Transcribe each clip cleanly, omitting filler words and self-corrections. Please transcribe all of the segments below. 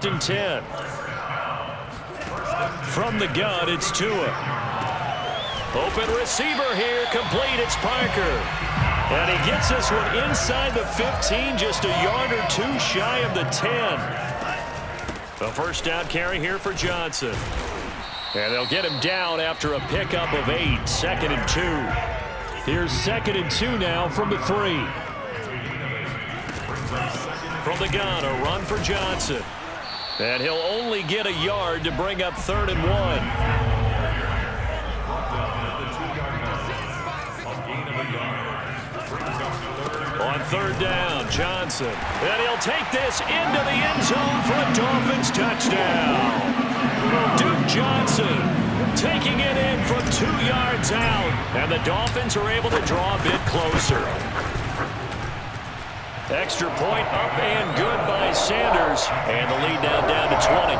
and 10. From the gun, it's Tua. Open receiver here, complete, it's Parker. And he gets this one inside the 15, just a yard or two shy of the 10. A first down carry here for Johnson. And they'll get him down after a pickup of 8, 2nd and 2. Here's 2nd and 2 now from the 3. From the gun, a run for Johnson. And he'll only get a yard to bring up 3rd and 1. On 3rd down, Johnson. And he'll take this into the end zone for a Dolphins touchdown. Duke Johnson taking it in from 2 yards out. And the Dolphins are able to draw a bit closer. Extra point up and good by Sanders. And the lead now down to 20.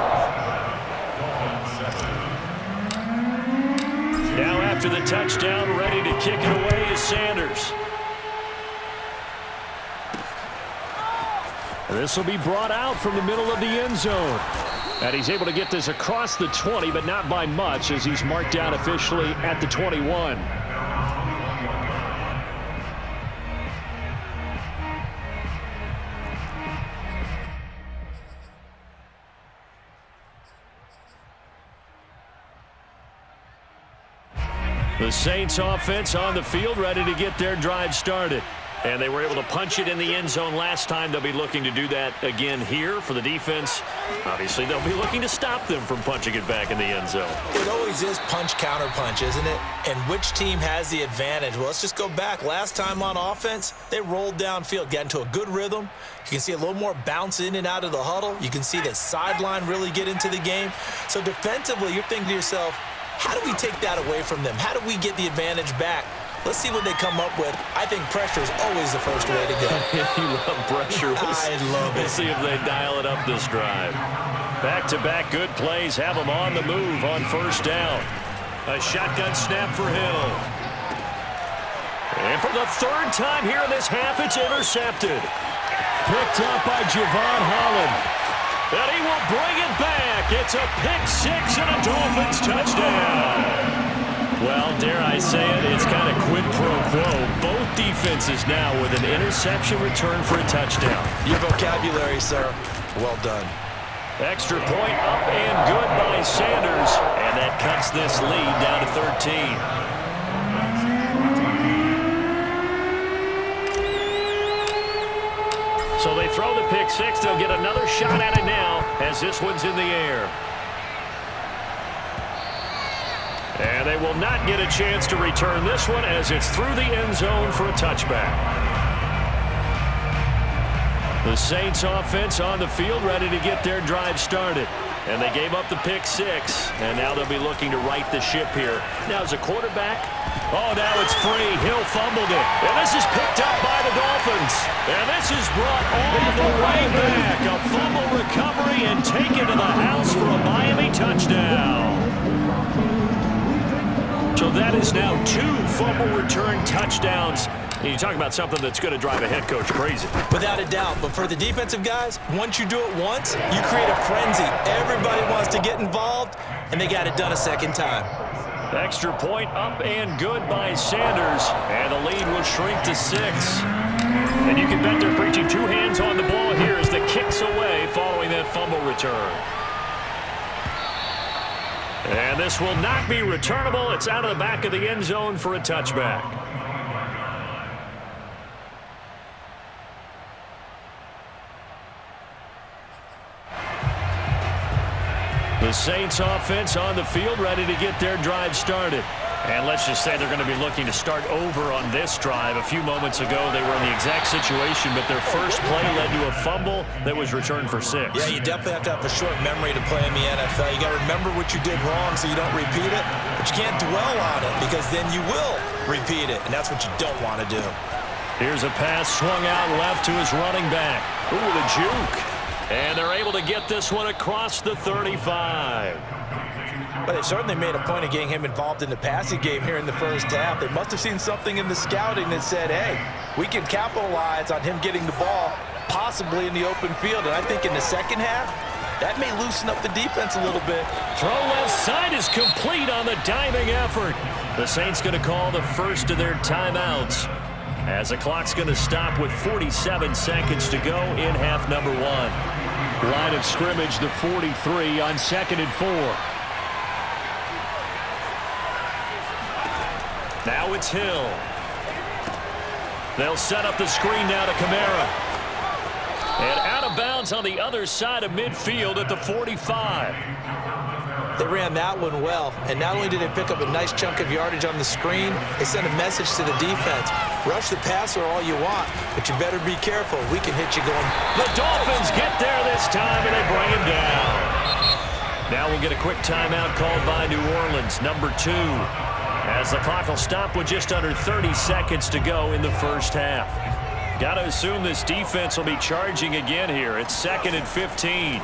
Now after the touchdown, ready to kick it away is Sanders. This will be brought out from the middle of the end zone. And he's able to get this across the 20, but not by much, as he's marked down officially at the 21. The Saints offense on the field, ready to get their drive started. And they were able to punch it in the end zone last time. They'll be looking to do that again here for the defense. Obviously, they'll be looking to stop them from punching it back in the end zone. It always is punch-counter-punch, isn't it? And which team has the advantage? Well, let's just go back. Last time on offense, they rolled downfield, got into a good rhythm. You can see a little more bounce in and out of the huddle. You can see the sideline really get into the game. So defensively, you're thinking to yourself, how do we take that away from them? How do we get the advantage back? Let's see what they come up with. I think pressure is always the first way to go. You love pressure. I love it. We'll see if they dial it up this drive. Back-to-back good plays have them on the move on 1st down. A shotgun snap for Hill. And for the 3rd time here in this half, it's intercepted. Picked up by Javon Holland. And he will bring it back. It's a pick 6 and a Dolphins touchdown. Well, dare I say it, it's kind of quid pro quo. Both defenses now with an interception return for a touchdown. Your vocabulary, sir. Well done. Extra point up and good by Sanders. And that cuts this lead down to 13. So they throw the pick 6. They'll get another shot at it now as this one's in the air. And they will not get a chance to return this one as it's through the end zone for a touchback. The Saints offense on the field ready to get their drive started. And they gave up the pick 6. And now they'll be looking to right the ship here. Now as a quarterback, oh, now it's free. Hill fumbled it. And this is picked up by the Dolphins. And this is brought all the way back. A fumble recovery and taken to the house for a Miami touchdown. So that is now 2 fumble return touchdowns. And you talk about something that's going to drive a head coach crazy. Without a doubt. But for the defensive guys, once you do it once, you create a frenzy. Everybody wants to get involved, and they got it done a 2nd time. Extra point up and good by Sanders. And the lead will shrink to 6. And you can bet they're preaching 2 hands on the ball here as the kick's away following that fumble return. And this will not be returnable. It's out of the back of the end zone for a touchback. The Saints offense on the field ready to get their drive started. And let's just say they're going to be looking to start over on this drive. A few moments ago, they were in the exact situation, but their first play led to a fumble that was returned for 6. Yeah, you definitely have to have a short memory to play in the NFL. You got to remember what you did wrong so you don't repeat it, but you can't dwell on it because then you will repeat it, and that's what you don't want to do. Here's a pass swung out left to his running back. Ooh, the juke. And they're able to get this one across the 35. But they certainly made a point of getting him involved in the passing game here in the first half. They must have seen something in the scouting that said, hey, we can capitalize on him getting the ball possibly in the open field. And I think in the second half, That may loosen up the defense a little bit. Throw left side is complete on the diving effort. The Saints going to call the first of their timeouts, as the clock's going to stop with 47 seconds to go in half number one. Line of scrimmage, the 43 on 2nd and 4. Now it's Hill. They'll set up the screen now to Kamara. And out of bounds on the other side of midfield at the 45. They ran that one well, and not only did they pick up a nice chunk of yardage on the screen, they sent a message to the defense. Rush the passer all you want, but you better be careful. We can hit you going. The Dolphins get there this time, and they bring him down. Now we'll get a quick timeout called by New Orleans, number 2, as the clock will stop with just under 30 seconds to go in the first half. Got to assume this defense will be charging again here. It's 2nd and 15.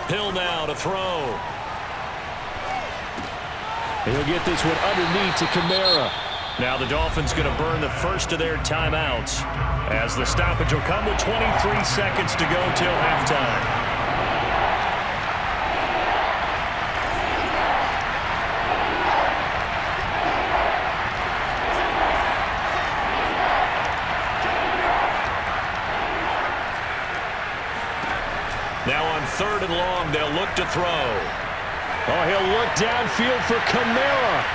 Hill now to throw. He'll get this one underneath to Kamara. Now the Dolphins going to burn the first of their timeouts, as the stoppage will come with 23 seconds to go till halftime. Now on 3rd and long, they'll look to throw. Oh, he'll look downfield for Kamara.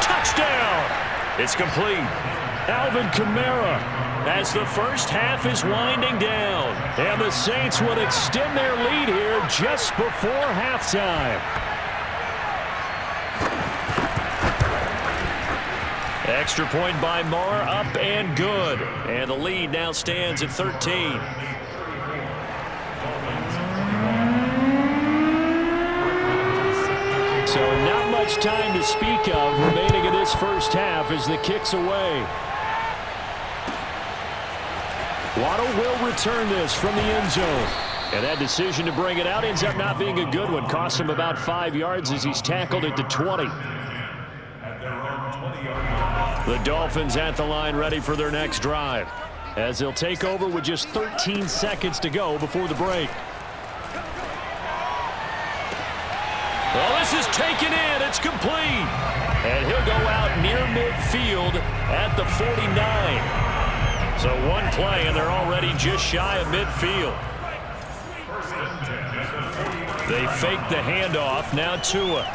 Touchdown! It's complete. Alvin Kamara, as the first half is winding down. And the Saints will extend their lead here just before halftime. Extra point by Marr, up and good. And the lead now stands at 13. So not much time to speak of remaining in this first half as the kick's away. Waddle will return this from the end zone. And that decision to bring it out ends up not being a good one. Costs him about 5 yards as he's tackled at the 20. The Dolphins at the line ready for their next drive, as they'll take over with just 13 seconds to go before the break. Well, this is taken in. It's complete. And he'll go out near midfield at the 49. So one play, and they're already just shy of midfield. They fake the handoff. Now Tua.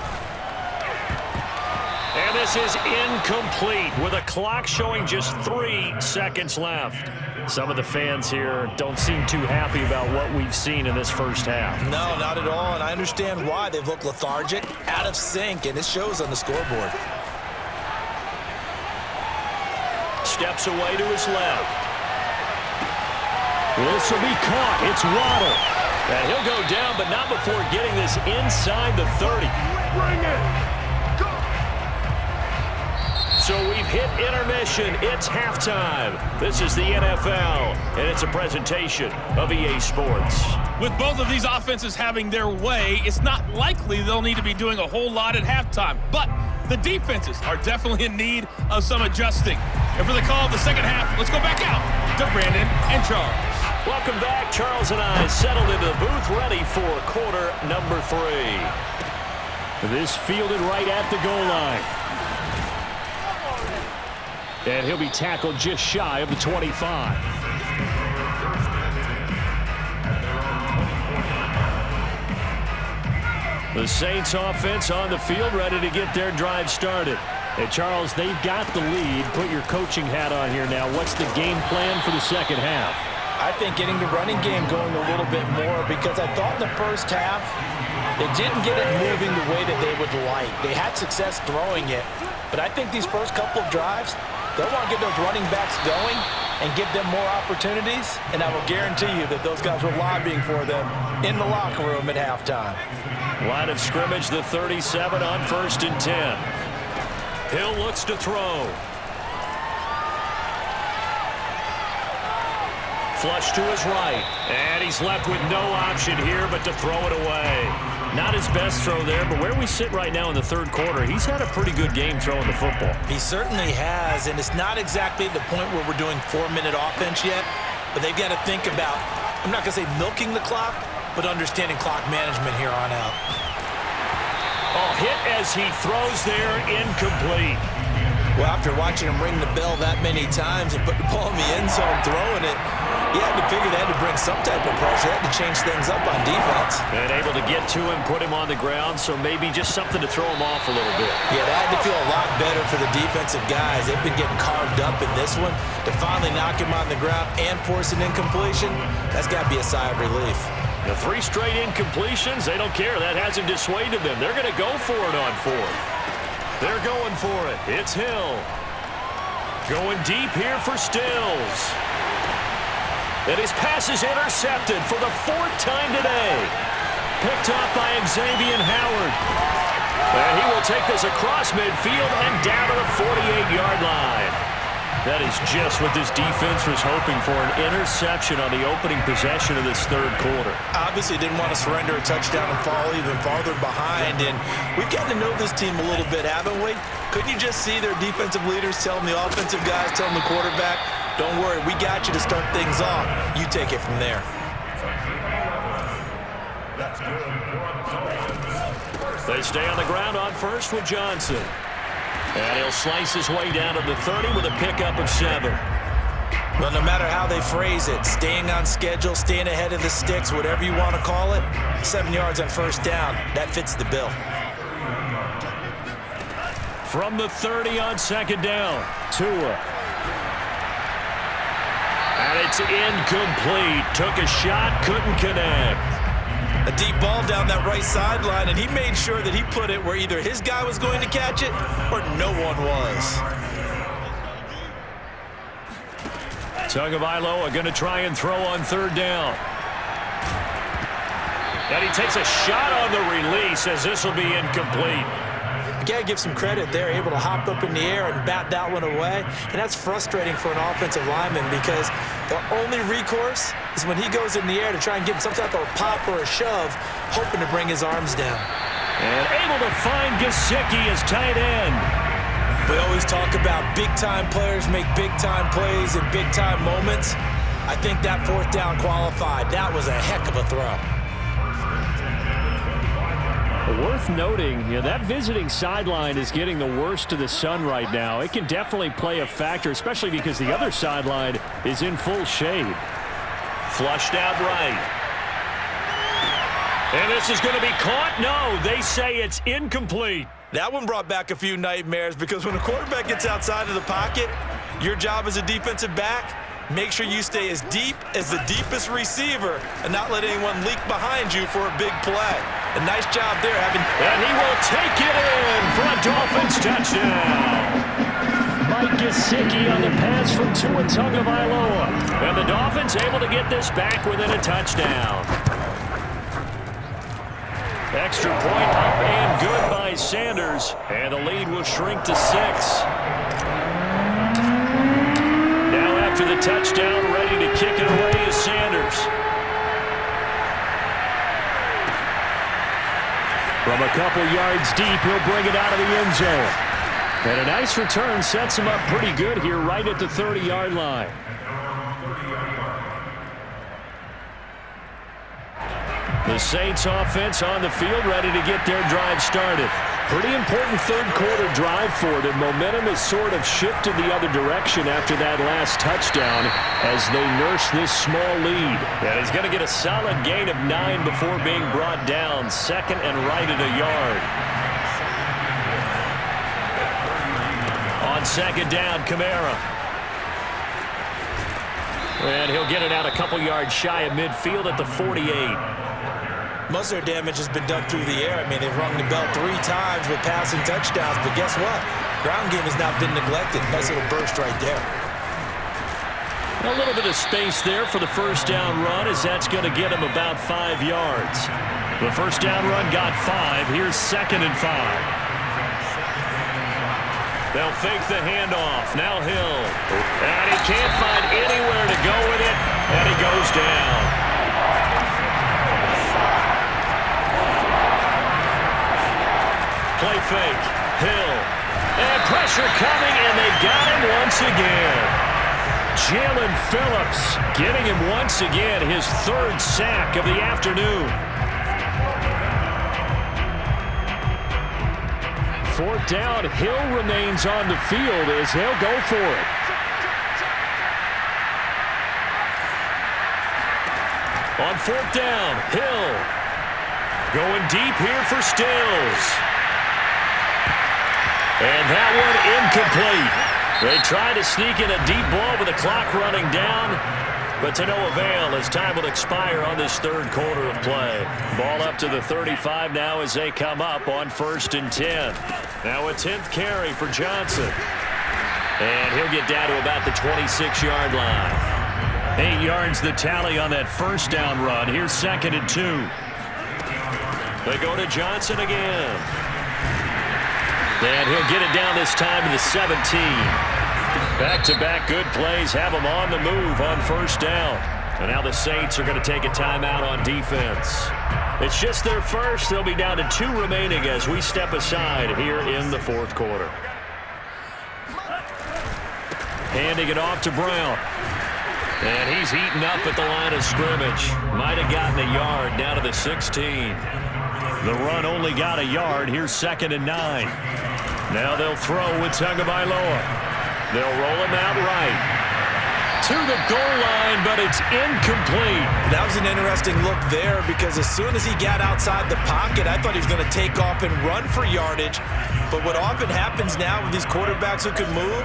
And this is incomplete with a clock showing just 3 seconds left. Some of the fans here don't seem too happy about what we've seen in this first half. No, not at all, and I understand why. They've looked lethargic, out of sync, and it shows on the scoreboard. Steps away to his left. This will be caught. It's Waddle. And he'll go down, but not before getting this inside the 30. Bring it! So we've hit intermission. It's halftime. This is the NFL, and it's a presentation of EA Sports. With both of these offenses having their way, it's not likely they'll need to be doing a whole lot at halftime. But the defenses are definitely in need of some adjusting. And for the call of the second half, let's go back out to Brandon and Charles. Welcome back. Charles and I settled into the booth, ready for quarter number 3. This fielded right at the goal line. And he'll be tackled just shy of the 25. The Saints offense on the field, ready to get their drive started. Hey, Charles, they've got the lead. Put your coaching hat on here now. What's the game plan for the second half? I think getting the running game going a little bit more, because I thought in the first half they didn't get it moving the way that they would like. They had success throwing it, but I think these first couple of drives, they'll want to get those running backs going and give them more opportunities, and I will guarantee you that those guys were lobbying for them in the locker room at halftime. Line of scrimmage, the 37 on 1st and 10. Hill looks to throw. Flush to his right, and he's left with no option here but to throw it away. Not his best throw there, but where we sit right now in the third quarter, he's had a pretty good game throwing the football. He certainly has, and it's not exactly the point where we're doing 4-minute offense yet, but they've got to think about, I'm not going to say milking the clock, but understanding clock management here on out. Oh, hit as he throws there, incomplete. Well, after watching him ring the bell that many times and put the ball in the end zone throwing it, he had to figure they had to bring some type of pressure. They had to change things up on defense. And able to get to him, put him on the ground, so maybe just something to throw him off a little bit. Yeah, that had to feel a lot better for the defensive guys. They've been getting carved up in this one. To finally knock him on the ground and force an incompletion, that's got to be a sigh of relief. The 3 straight incompletions, they don't care. That hasn't dissuaded them. They're going to go for it on 4th. They're going for it. It's Hill. Going deep here for Stills. And his pass is intercepted for the 4th time today. Picked off by Xavier Howard. And he will take this across midfield and down to the 48-yard line. That is just what this defense was hoping for, an interception on the opening possession of this 3rd quarter. Obviously didn't want to surrender a touchdown and fall even farther behind, and we've gotten to know this team a little bit, haven't we? Couldn't you just see their defensive leaders telling the offensive guys, telling the quarterback, don't worry, we got you to start things off. You take it from there. They stay on the ground on 1st with Johnson. And he'll slice his way down to the 30 with a pickup of 7. Well, no matter how they phrase it, staying on schedule, staying ahead of the sticks, whatever you want to call it, 7 yards on 1st down, that fits the bill. From the 30 on 2nd down, Tua. And it's incomplete. Took a shot, couldn't connect. A deep ball down that right sideline, and he made sure that he put it where either his guy was going to catch it or no one was. Tagovailoa going to try and throw on 3rd down. And he takes a shot on the release as this will be incomplete. You got to give some credit there, able to hop up in the air and bat that one away. And that's frustrating for an offensive lineman because the only recourse is when he goes in the air to try and give him some type of pop or a shove, hoping to bring his arms down. And able to find Gesicki as tight end. We always talk about big-time players make big-time plays in big-time moments. I think that 4th down qualified. That was a heck of a throw. Worth noting, that visiting sideline is getting the worst of the sun right now. It can definitely play a factor, especially because the other sideline is in full shade. Flushed out right. And this is going to be caught? No, they say it's incomplete. That one brought back a few nightmares because when a quarterback gets outside of the pocket, your job as a defensive back, make sure you stay as deep as the deepest receiver and not let anyone leak behind you for a big play. A nice job there. And he will take it in for a Dolphins touchdown. Mike Gesicki on the pass from Tua Tagovailoa. And the Dolphins able to get this back within a touchdown. Extra point up and good by Sanders. And the lead will shrink to 6. Now after the touchdown, ready to kick it away is Sanders. From a couple yards deep, he'll bring it out of the end zone. And a nice return sets him up pretty good here right at the 30-yard line. The Saints offense on the field ready to get their drive started. Pretty important 3rd quarter drive for them. Momentum has sort of shifted the other direction after that last touchdown as they nurse this small lead. And he's going to get a solid gain of 9 before being brought down. 2nd and right at a yard. On 2nd down, Kamara. And he'll get it out a couple yards shy of midfield at the 48. Most of their damage has been done through the air. I mean, they've rung the bell 3 times with passing touchdowns, but guess what? Ground game has not been neglected. Nice little burst right there. A little bit of space there for the 1st down run as that's going to get him about 5 yards. The 1st down run got 5. Here's 2nd and 5. They'll fake the handoff. Now Hill. And he can't find anywhere to go with it, and he goes down. Play fake. Hill. And pressure coming, and they got him once again. Jalen Phillips getting him once again, his third sack of the afternoon. Fourth down, Hill remains on the field as they'll go for it. On fourth down, Hill going deep here for Stills. And that one incomplete. They try to sneak in a deep ball with the clock running down, but to no avail as time will expire on this third quarter of play. Ball up to the 35 now as they come up on 1st and 10. Now a 10th carry for Johnson. And he'll get down to about the 26-yard line. 8 yards the tally on that first down run. Here's 2nd and 2. They go to Johnson again. And he'll get it down this time to the 17. Back-to-back good plays have them on the move on first down. And now the Saints are going to take a timeout on defense. It's just their first. They'll be down to 2 remaining as we step aside here in the fourth quarter. Handing it off to Brown. And he's eaten up at the line of scrimmage. Might have gotten a yard down to the 16. The run only got a yard. Here's 2nd and 9. Now they'll throw with Tagovailoa. They'll roll him out right to the goal line, but it's incomplete. That was an interesting look there because as soon as he got outside the pocket, I thought he was going to take off and run for yardage. But what often happens now with these quarterbacks who can move,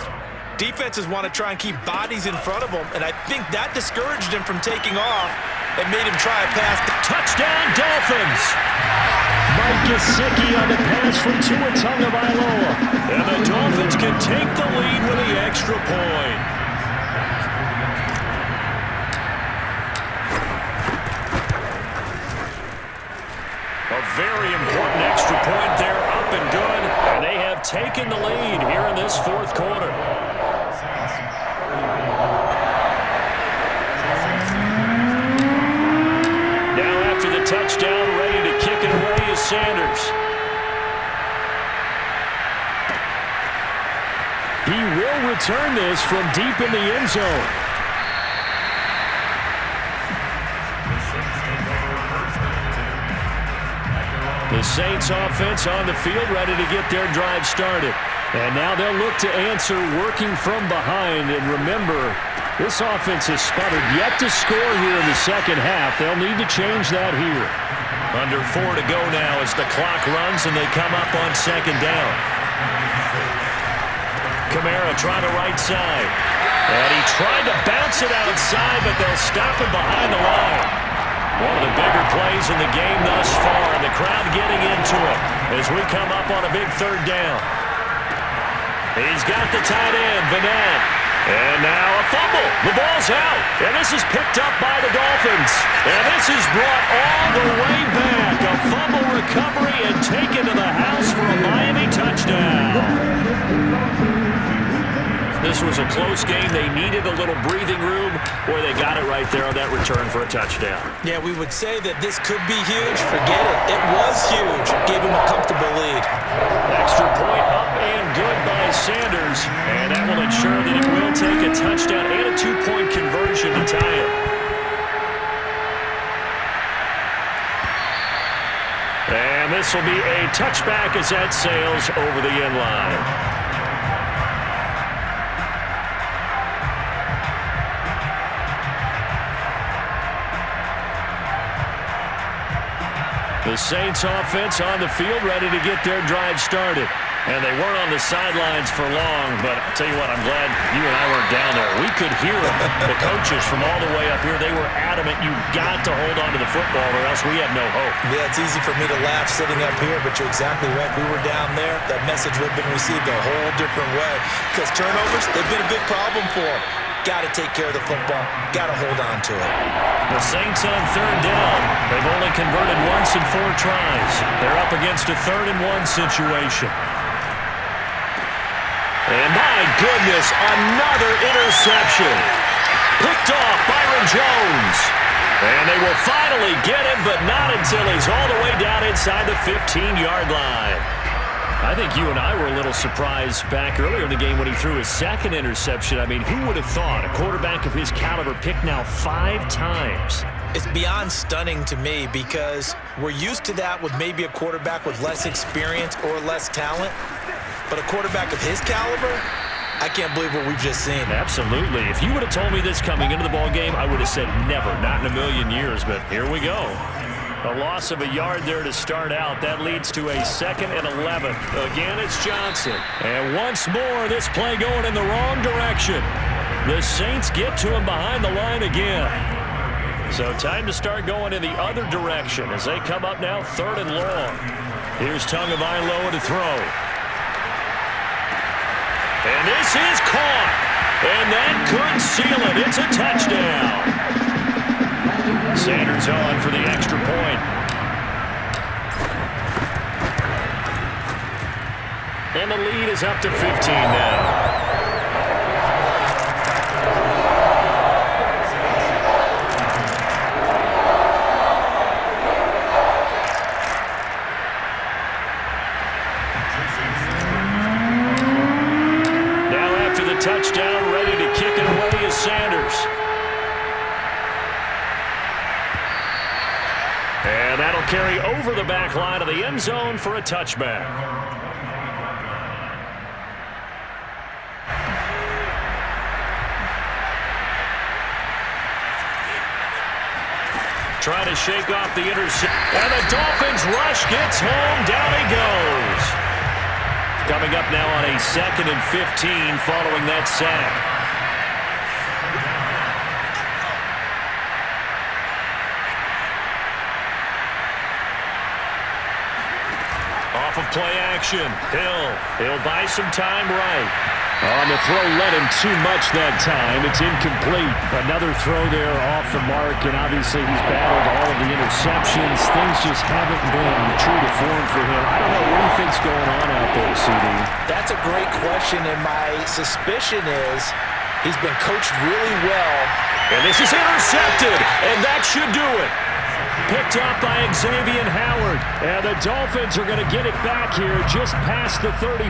defenses want to try and keep bodies in front of them, and I think that discouraged him from taking off and made him try a pass. Touchdown, Dolphins! Mike Gesicki on the pass from Tua Tagovailoa. And the Dolphins can take the lead with the extra point. A very important extra point there, up and good. And they have taken the lead here in this fourth quarter. Now after the touchdown, ready to kick it away is Sanders. He will return this from deep in the end zone. The Saints offense on the field ready to get their drive started. And now they'll look to answer working from behind. And remember, this offense has sputtered yet to score here in the second half. They'll need to change that here. Under 4 to go now as the clock runs and they come up on 2nd down. Kamara trying to right side. And he tried to bounce it outside, but they'll stop him behind the line. One of the bigger plays in the game thus far, and the crowd getting into it as we come up on a big 3rd down. He's got the tight end, Vanette. And now a fumble. The ball's out. And this is picked up by the Dolphins. And this is brought all the way back. A fumble recovery and taken to the house for a Miami touchdown. This was a close game. They needed a little breathing room. Boy, they got it right there on that return for a touchdown. Yeah, we would say that this could be huge. Forget it. It was huge. Gave him a comfortable lead. Extra point up and good by Sanders. And that will ensure that it will take a touchdown and a 2-point conversion to tie it. And this will be a touchback as that sails over the end line. The Saints offense on the field ready to get their drive started. And they weren't on the sidelines for long, but I'll tell you what, I'm glad you and I weren't down there. We could hear them, the coaches from all the way up here. They were adamant, you've got to hold on to the football or else we have no hope. Yeah, it's easy for me to laugh sitting up here, but you're exactly right. We were down there. That message would have been received a whole different way. Because turnovers, they've been a big problem for them. Got to take care of the football. Got to hold on to it. The Saints on 3rd down. They've only converted once in 4 tries. They're up against a 3rd and 1 situation. And my goodness, another interception. Picked off Byron Jones. And they will finally get him, but not until he's all the way down inside the 15-yard line. I think you and I were a little surprised back earlier in the game when he threw his second interception. I mean, who would have thought a quarterback of his caliber picked now 5 times? It's beyond stunning to me because we're used to that with maybe a quarterback with less experience or less talent. But a quarterback of his caliber, I can't believe what we've just seen. Absolutely. If you would have told me this coming into the ball game, I would have said never, not in a million years. But here we go. A loss of a yard there to start out. That leads to a 2nd and 11. Again, it's Johnson. And once more, this play going in the wrong direction. The Saints get to him behind the line again. So time to start going in the other direction as they come up now 3rd and long. Here's Tagovailoa to throw. And this is caught. And that could seal it. It's a touchdown. Sanders on for the extra point. And the lead is up to 15 now. Touchdown, ready to kick it away is Sanders. And that'll carry over the back line of the end zone for a touchback. Trying to shake off the interception. And the Dolphins rush gets home. Down he goes. Coming up now on a 2nd and 15 following that sack. Off of play action. He'll buy some time right. On the throw, led him too much that time. It's incomplete. Another throw there off the mark, and obviously he's battled all of the interceptions. Things just haven't been true to form for him. I don't know. What do you think's going on out there, CD? That's a great question, and my suspicion is he's been coached really well. And this is intercepted, and that should do it. Picked up by Xavier Howard. And the Dolphins are going to get it back here just past the 35.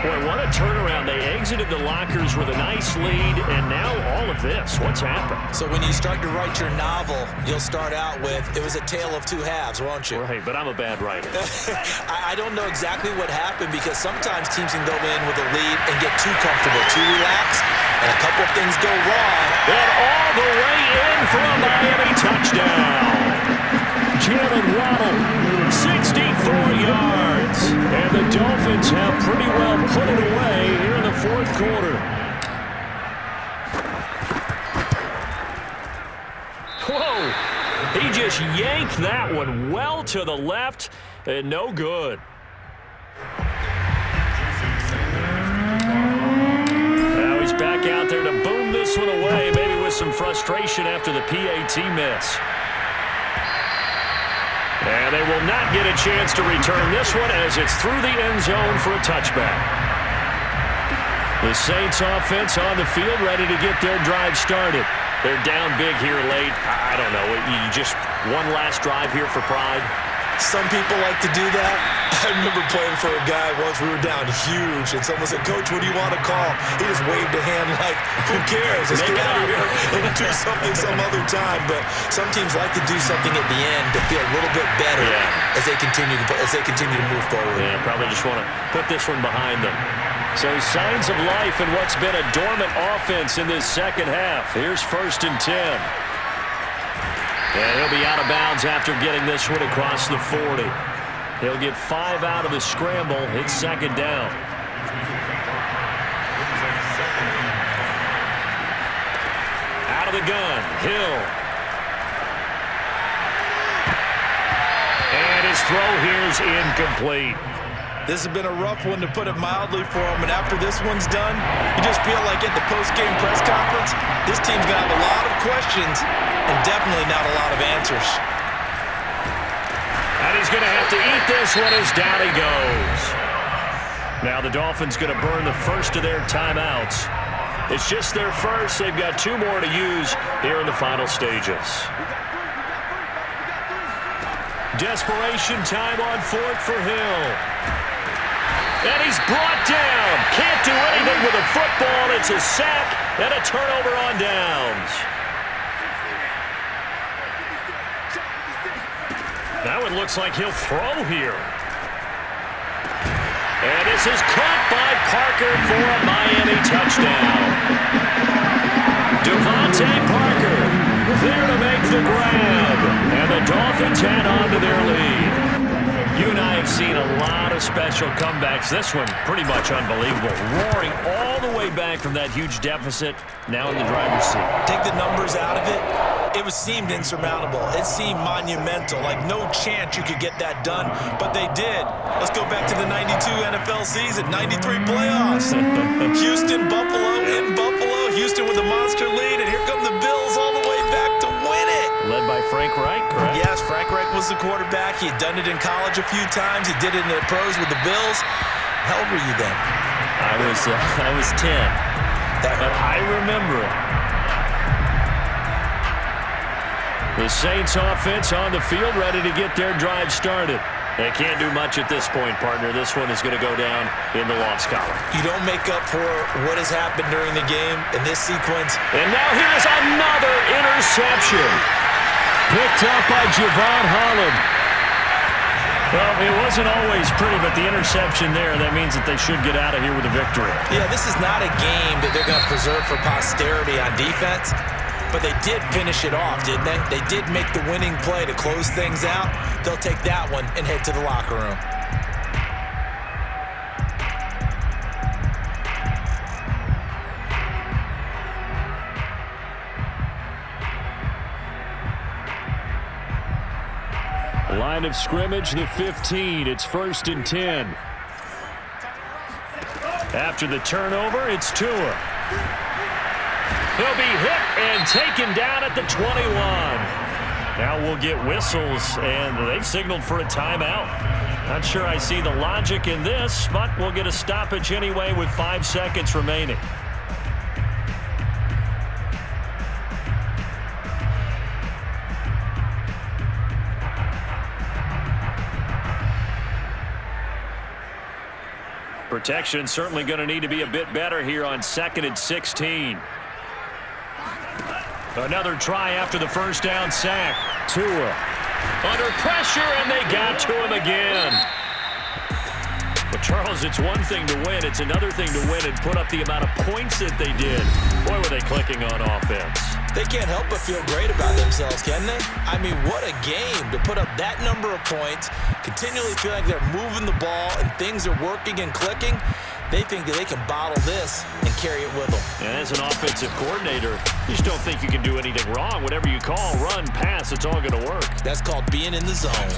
Boy, what a turnaround. They exited the lockers with a nice lead, and now all of this. What's happened? So when you start to write your novel, you'll start out with, it was a tale of 2 halves, won't you? Right, but I'm a bad writer. I don't know exactly what happened because sometimes teams can go in with a lead and get too comfortable, too relaxed, and a couple of things go wrong. And all the way in for a Miami touchdown. Jalen Waddle, 64 yards. And the Dolphins have pretty well put it away here in the 4th quarter. Whoa! He just yanked that one well to the left and no good. Now he's back out there to boom this one away, maybe with some frustration after the PAT miss. And they will not get a chance to return this one as it's through the end zone for a touchback. The Saints offense on the field ready to get their drive started. They're down big here late. I don't know. You just one last drive here for pride. Some people like to do that. I remember playing for a guy once. We were down huge, and someone said, "Coach, what do you want to call?" He just waved a hand like, "Who cares? Let's get out of here and do something some other time." But some teams like to do something at the end to feel a little bit better as they continue to move forward. Yeah, probably just want to put this one behind them. So signs of life in what's been a dormant offense in this second half. Here's 1st and 10. And he'll be out of bounds after getting this one across the 40. He'll get 5 out of the scramble. It's 2nd down. Out of the gun, Hill. And his throw here is incomplete. This has been a rough one, to put it mildly, for him. And after this one's done, you just feel like at the post-game press conference, this team's going to have a lot of questions and definitely not a lot of answers. And he's going to have to eat this one as down he goes. Now the Dolphins going to burn the first of their timeouts. It's just their first. They've got 2 more to use here in the final stages. Desperation time on 4th for Hill. And he's brought down. Can't do anything with a football. It's a sack and a turnover on downs. Now it looks like he'll throw here. And this is caught by Parker for a Miami touchdown. Devontae Parker there to make the grab. And the Dolphins head on to their lead. You and I have seen a lot of special comebacks. This one, pretty much unbelievable. Roaring all the way back from that huge deficit, now in the driver's seat. Take the numbers out of it. It seemed insurmountable. It seemed monumental, like no chance you could get that done, but they did. Let's go back to the 92 NFL season, 93 playoffs. Houston, Buffalo, in Buffalo. Houston with a monster lead, and here come the Bills all the way back to win it. Led by Frank Reich, correct? Yes, Frank Reich was the quarterback. He had done it in college a few times. He did it in the pros with the Bills. How old were you then? I was 10. But I remember it. The Saints offense on the field, ready to get their drive started. They can't do much at this point, partner. This one is going to go down in the loss column. You don't make up for what has happened during the game in this sequence. And now here's another interception. Picked up by Javon Holland. Well, it wasn't always pretty, but the interception there, that means that they should get out of here with a victory. Yeah, this is not a game that they're going to preserve for posterity on defense. But they did finish it off, didn't they? They did make the winning play to close things out. They'll take that one and head to the locker room. Line of scrimmage, the 15. It's 1st and 10. After the turnover, it's Tua. He'll be hit and taken down at the 21. Now we'll get whistles, and they've signaled for a timeout. Not sure I see the logic in this, but we'll get a stoppage anyway with 5 seconds remaining. Protection certainly going to need to be a bit better here on 2nd and 16. Another try after the first down sack. Tua under pressure, and they got to him again. But, Charles, it's one thing to win. It's another thing to win and put up the amount of points that they did. Boy, were they clicking on offense. They can't help but feel great about themselves, can they? I mean, what a game to put up that number of points, continually feel like they're moving the ball and things are working and clicking. They think that they can bottle this and carry it with them. And as an offensive coordinator, you just don't think you can do anything wrong. Whatever you call, run, pass, it's all going to work. That's called being in the zone.